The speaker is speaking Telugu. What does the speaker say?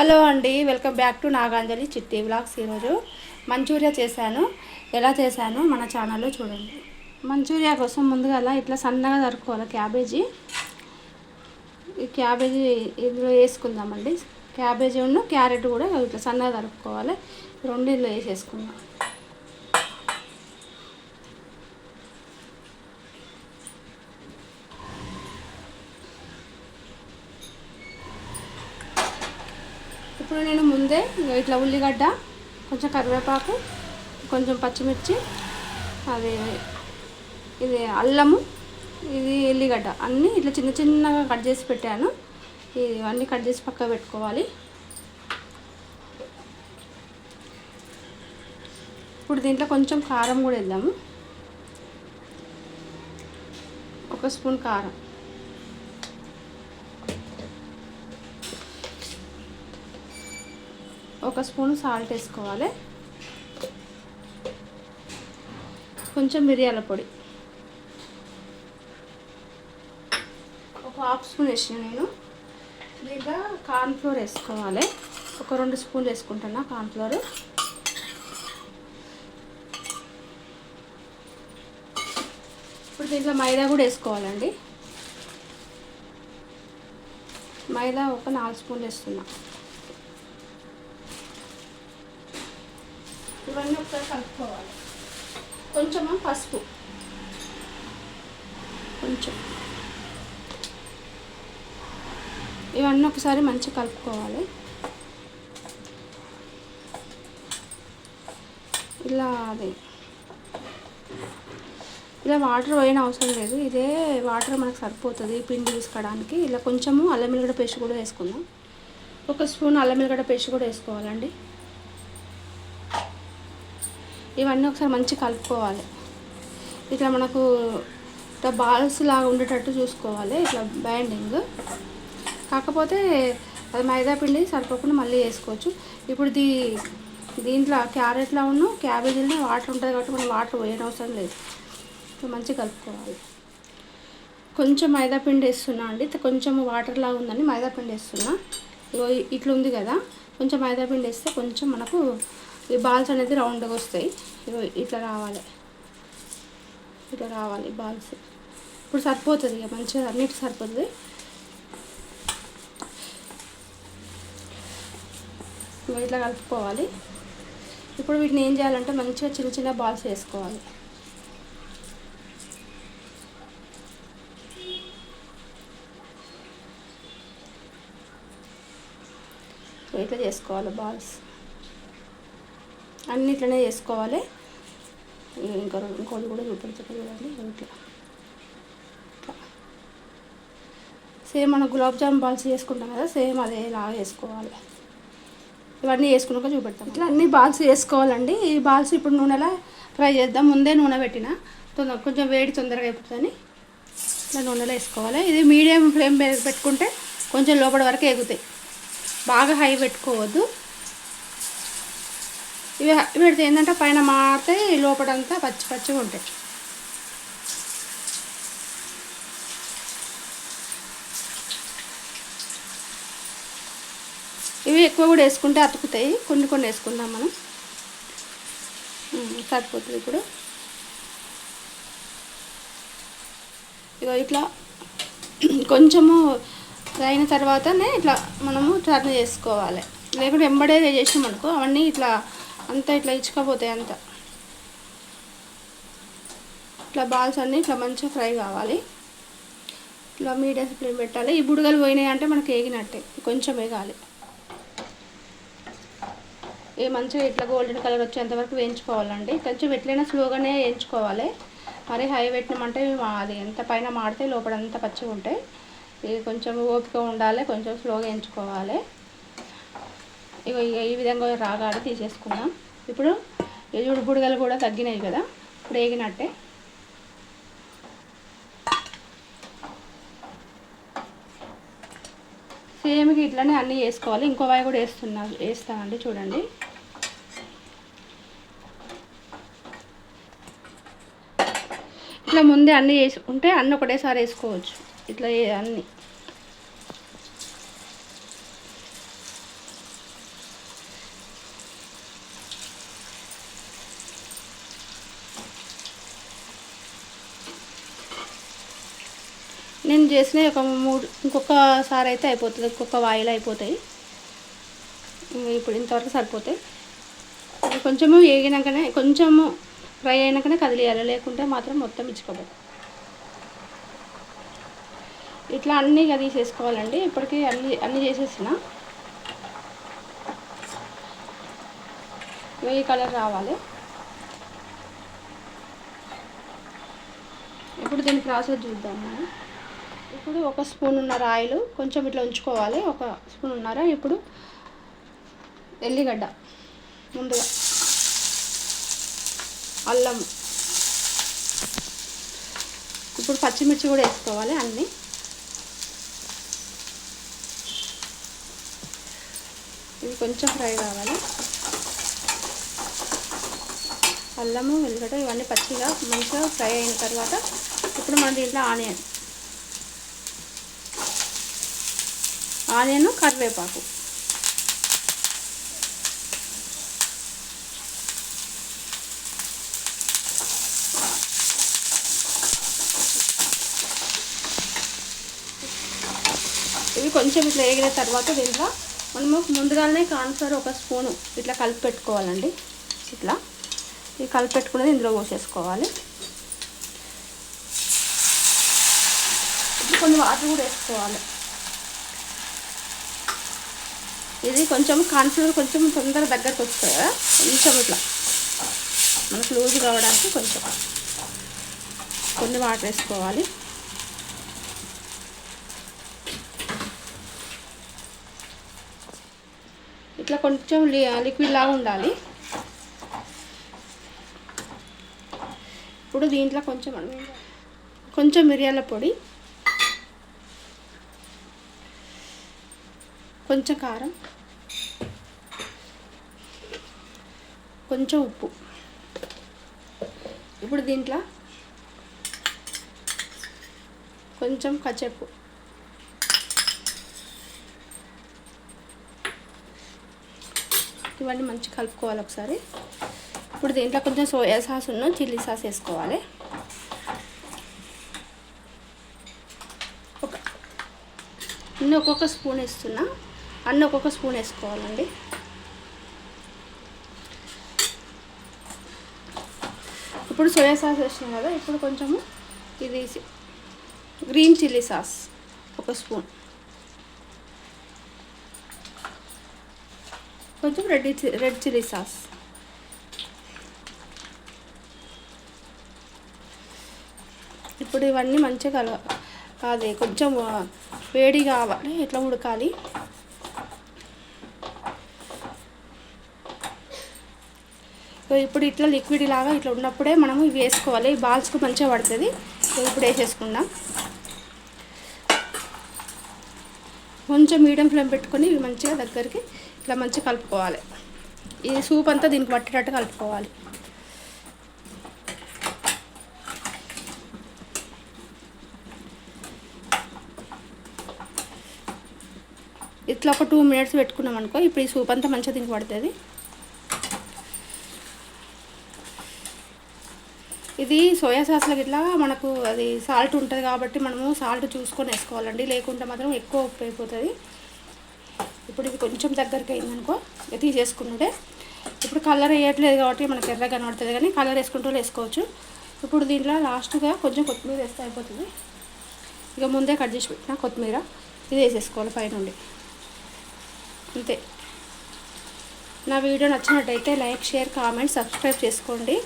హలో అండి, వెల్కమ్ బ్యాక్ టు నాగాంజలి చిట్టి వ్లాగ్స్. ఈరోజు మంచూరియా చేశాను. ఎలా చేశాను మన ఛానల్లో చూడండి. మంచూరియా కోసం ముందుగా ఇట్లా సన్నగా తరుక్కోవాలి క్యాబేజీ. ఈ క్యాబేజీ ఇందులో వేసుకుందామండి. క్యాబేజీ ఉన్న క్యారెట్ కూడా ఇట్లా సన్నగా తరుక్కోవాలి. రెండు ఇందులో వేసేసుకుందాం. ఇప్పుడు నేను ముందే ఇట్లా ఉల్లిగడ్డ, కొంచెం కరివేపాకు, కొంచెం పచ్చిమిర్చి, ఇది అల్లము, ఇది ఎల్లిగడ్డ అన్నీ ఇట్లా చిన్న చిన్నగా కట్ చేసి పెట్టాను. ఇవన్నీ కట్ చేసి పక్కకు పెట్టుకోవాలి. ఇప్పుడు దీంట్లో కొంచెం కారం కూడా వేద్దాము. 1 స్పూన్ కారం, ఒక స్పూన్ సాల్ట్ వేసుకోవాలి. కొంచెం మిరియాల పొడి, ఒక హాఫ్ స్పూన్ వేసాను నేను. దీంట్లో కార్న్ఫ్లోర్ వేసుకోవాలి. ఒక 2 స్పూన్లు వేసుకుంటున్నా కార్న్ఫ్లోర్. ఇప్పుడు దీంట్లో మైదా కూడా వేసుకోవాలండి. మైదా ఒక 4 స్పూన్లు వేస్తున్నా. ఇవన్నీ ఒకసారి కలుపుకోవాలి. కొంచెం పసుపు, కొంచెం ఇవన్నీ ఒకసారి మంచిగా కలుపుకోవాలి. ఇలా వాటర్ పోయిన అవసరం లేదు. ఇదే వాటర్ మనకు సరిపోతుంది పిండి తీసుకోవడానికి. ఇలా కొంచెము అల్లం వెల్లిగడ్డ పేస్ట్ కూడా వేసుకుందాం. 1 స్పూన్ అల్లం వెల్లిగడ్డ పేస్ట్ కూడా వేసుకోవాలండి. ఇవన్నీ ఒకసారి మంచిగా కలుపుకోవాలి. ఇట్లా మనకు ఇట్లా బాల్స్ లాగా ఉండేటట్టు చూసుకోవాలి. ఇట్లా బైండింగ్ కాకపోతే అది మైదా పిండి సరిపోకుండా మళ్ళీ వేసుకోవచ్చు. ఇప్పుడు దీంట్లో క్యారెట్లో ఉన్న క్యాబేజీలో వాటర్ ఉంటుంది కాబట్టి మనం వాటర్ పోయని అవసరం లేదు. మంచిగా కలుపుకోవాలి. కొంచెం మైదా పిండి వేస్తున్నా అండి. కొంచెం వాటర్ లాగా ఉందని మైదా పిండి వేస్తున్నా. ఇట్లా ఉంది కదా, కొంచెం మైదా పిండి వేస్తే కొంచెం మనకు ఈ బాల్స్ అనేది రౌండ్గా వస్తాయి. ఇట్లా రావాలి, ఇట్లా రావాలి బాల్స్. ఇప్పుడు సరిపోతుంది, ఇక మంచిగా అన్నిటి సరిపోతుంది. ఇట్లా కలుపుకోవాలి. ఇప్పుడు వీటిని ఏం చేయాలంటే మంచిగా చిన్న చిన్న బాల్స్ వేసుకోవాలి. ఇట్లా చేసుకోవాలి బాల్స్ అన్నీ ఇట్లనే చేసుకోవాలి. ఇంకోటి కూడా చూపించండి చూడండి. ఇట్లా సేమ్ మనం గులాబ్ జామ్ బాల్స్ చేసుకుంటాం కదా, సేమ్ అదేలాగా వేసుకోవాలి. ఇవన్నీ వేసుకున్నాక చూపెడతాం. ఇట్లా అన్ని బాల్స్ వేసుకోవాలండి. ఈ బాల్స్ ఇప్పుడు నూనెలో ఫ్రై చేద్దాం. ముందే నూనె పెట్టిన కొంచెం వేడి తొందరగా అయిపోతుందని ఇట్లా నూనెలో వేసుకోవాలి. ఇది మీడియం ఫ్లేమ్ పెట్టుకుంటే కొంచెం లోపల వరకు ఎగుతాయి. బాగా హై పెట్టుకోవద్దు. ఇవి పెడితే ఏంటంటే పైన మారితే లోపలంతా పచ్చి పచ్చిగా ఉంటాయి. ఇవి ఎక్కువ కూడా వేసుకుంటే అతుకుతాయి. కొన్ని కొన్ని వేసుకుందాం మనం. సరిపోతుంది. ఇప్పుడు ఇగో ఇట్లా కొంచెము అయిన తర్వాతనే ఇట్లా మనము టర్న్ చేసుకోవాలి. లేకుంటే వెంబడే చేసామనుకో అవన్నీ ఇట్లా అంతా ఇట్లా ఇచ్చుకపోతాయి. అంతా ఇట్లా బాల్స్ అన్నీ ఇట్లా మంచిగా ఫ్రై కావాలి. ఇట్లా మీడియం ఫ్లేమ్ పెట్టాలి. ఈ బుడగలు పోయినాయి అంటే మనకి వేగినట్టే. కొంచెం వేగాలి. మంచిగా ఇట్లా గోల్డెన్ కలర్ వచ్చేంతవరకు వేయించుకోవాలండి. కొంచెం ఎట్లయినా స్లోగానే వేయించుకోవాలి. మరి హై పెట్టినామంటే అది ఎంత పైన మాడితే లోపలంతా పచ్చిగా ఉంటాయి. ఇది కొంచెం ఓపిక ఉండాలి. కొంచెం స్లోగా వేయించుకోవాలి. ఇక ఈ విధంగా రాగాలి తీసేసుకుందాం. ఇప్పుడు ఈ బుడగలు కూడా తగ్గినాయి కదా, ఇప్పుడు వేగినట్టే. సేమ్కి ఇట్లనే అన్నీ వేసుకోవాలి. ఇంకో వాయి కూడా వేస్తానండి చూడండి. ఇట్లా ముందే అన్నీ వేసుకుంటే అన్నీ ఒకటేసారి వేసుకోవచ్చు. ఇట్లా అన్నీ నేను చేసిన ఒక 3 ఇంకొకసారి అయితే అయిపోతుంది, ఇంకొక వాయిల్ అయిపోతాయి. ఇప్పుడు ఇంతవరకు సరిపోతాయి. కొంచెము వేగినాకనే, కొంచెము ఫ్రై అయినాకనే కదిలియాలి, లేకుంటే మాత్రం మొత్తం ఇచ్చుకోవాలి. ఇట్లా అన్నీ తీసేసుకోవాలండి. ఇప్పటికీ అన్నీ చేసేసిన. ఈ కలర్ రావాలి. ఇప్పుడు దీని ప్రాసెస్ చూద్దాము. ఇప్పుడు 1 స్పూన్నర ఆయిల్ కొంచెం ఇట్లా ఉంచుకోవాలి, 1 స్పూన్నర. ఇప్పుడు ఎల్లిగడ్డ, ముందుగా అల్లం, ఇప్పుడు పచ్చిమిర్చి కూడా వేసుకోవాలి అన్నీ. ఇది కొంచెం ఫ్రై కావాలి. అల్లము, వెల్లిగడ్డ ఇవన్నీ పచ్చిగా మంచిగా ఫ్రై అయిన తర్వాత ఇప్పుడు మన దీంట్లో ఆనియన్, కరివేపాకు, ఇవి కొంచెం ఇట్లా వేగిన తర్వాత దీంట్లో మనము ముందుగానే కార్న్ఫ్లవర్ 1 స్పూను ఇట్లా కలిపి పెట్టుకోవాలండి. ఇట్లా ఈ కలిపి పెట్టుకునేది ఇందులో పోసేసుకోవాలి. కొన్ని వాటర్ కూడా వేసుకోవాలి. ఇది కొంచెం కార్న్ఫ్లవర్ కొంచెం తొందరగా దగ్గరకు వస్తుంది కదా, కొంచెం ఇట్లా మనకు లూజ్ కావడానికి కొంచెం కొన్ని వాటర్ వేసుకోవాలి. ఇట్లా కొంచెం లిక్విడ్ లాగా ఉండాలి. ఇప్పుడు దీంట్లో కొంచెం మిరియాల పొడి, కొంచెం కారం, కొంచెం ఉప్పు. ఇప్పుడు దీంట్లో కొంచెం కచ్చప్పు, ఇవన్నీ మంచిగా కలుపుకోవాలి ఒకసారి. ఇప్పుడు దీంట్లో కొంచెం సోయా సాస్ చిల్లీ సాస్ వేసుకోవాలి. అన్నీ ఒక్కొక్క స్పూన్ వేస్తున్నా, అన్నీ ఒక్కొక్క స్పూన్ వేసుకోవాలండి. ఇప్పుడు సోయా సాస్ వేసినాం కదా, ఇప్పుడు కొంచెము ఇది గ్రీన్ చిల్లీ సాస్ 1 స్పూన్, కొంచెం రెడ్ చిల్లీ సాస్, ఇప్పుడు ఇవన్నీ మంచిగా అది కొంచెం వేడి కావాలి, ఇట్లా ఉడకాలి. ఇప్పుడు ఇట్లా లిక్విడ్ లాగా ఇట్లా ఉన్నప్పుడే మనము ఇవి వేసుకోవాలి. బాల్స్కు మంచిగా పడుతుంది. ఇప్పుడు వేసేసుకుందాం. కొంచెం మీడియం ఫ్లేమ్ పెట్టుకొని ఇవి మంచిగా దగ్గరికి ఇట్లా మంచిగా కలుపుకోవాలి. ఈ సూప్ అంతా దీనికి పట్టేటట్టు కలుపుకోవాలి. ఇట్లా ఒక 2 మినిట్స్ పెట్టుకున్నాం అనుకో, ఇప్పుడు ఈ సూప్ అంతా మంచిగా దీనికి పడుతుంది. ఇది సోయా సాస్లోకి ఇట్లా మనకు అది సాల్ట్ ఉంటుంది కాబట్టి మనము సాల్ట్ చూసుకొని వేసుకోవాలండి, లేకుంటే మాత్రం ఎక్కువ ఉప్పు అయిపోతుంది. ఇప్పుడు ఇది కొంచెం దగ్గరికి అయిందనుకో తీసేసుకున్నదే. ఇప్పుడు కలర్ వేయట్లేదు కాబట్టి మనకి ఎర్రగా కనబడుతుంది, కానీ కలర్ వేసుకుంటూ వేసుకోవచ్చు. ఇప్పుడు దీంట్లో లాస్ట్గా కొంచెం కొత్తిమీర వేస్తే అయిపోతుంది. ఇక ముందే కట్ చేసి పెట్టిన కొత్తిమీర ఇది వేసేసుకోవాలి పైనుండి, అంతే. నా వీడియో నచ్చినట్టయితే లైక్, షేర్, కామెంట్, సబ్స్క్రైబ్ చేసుకోండి.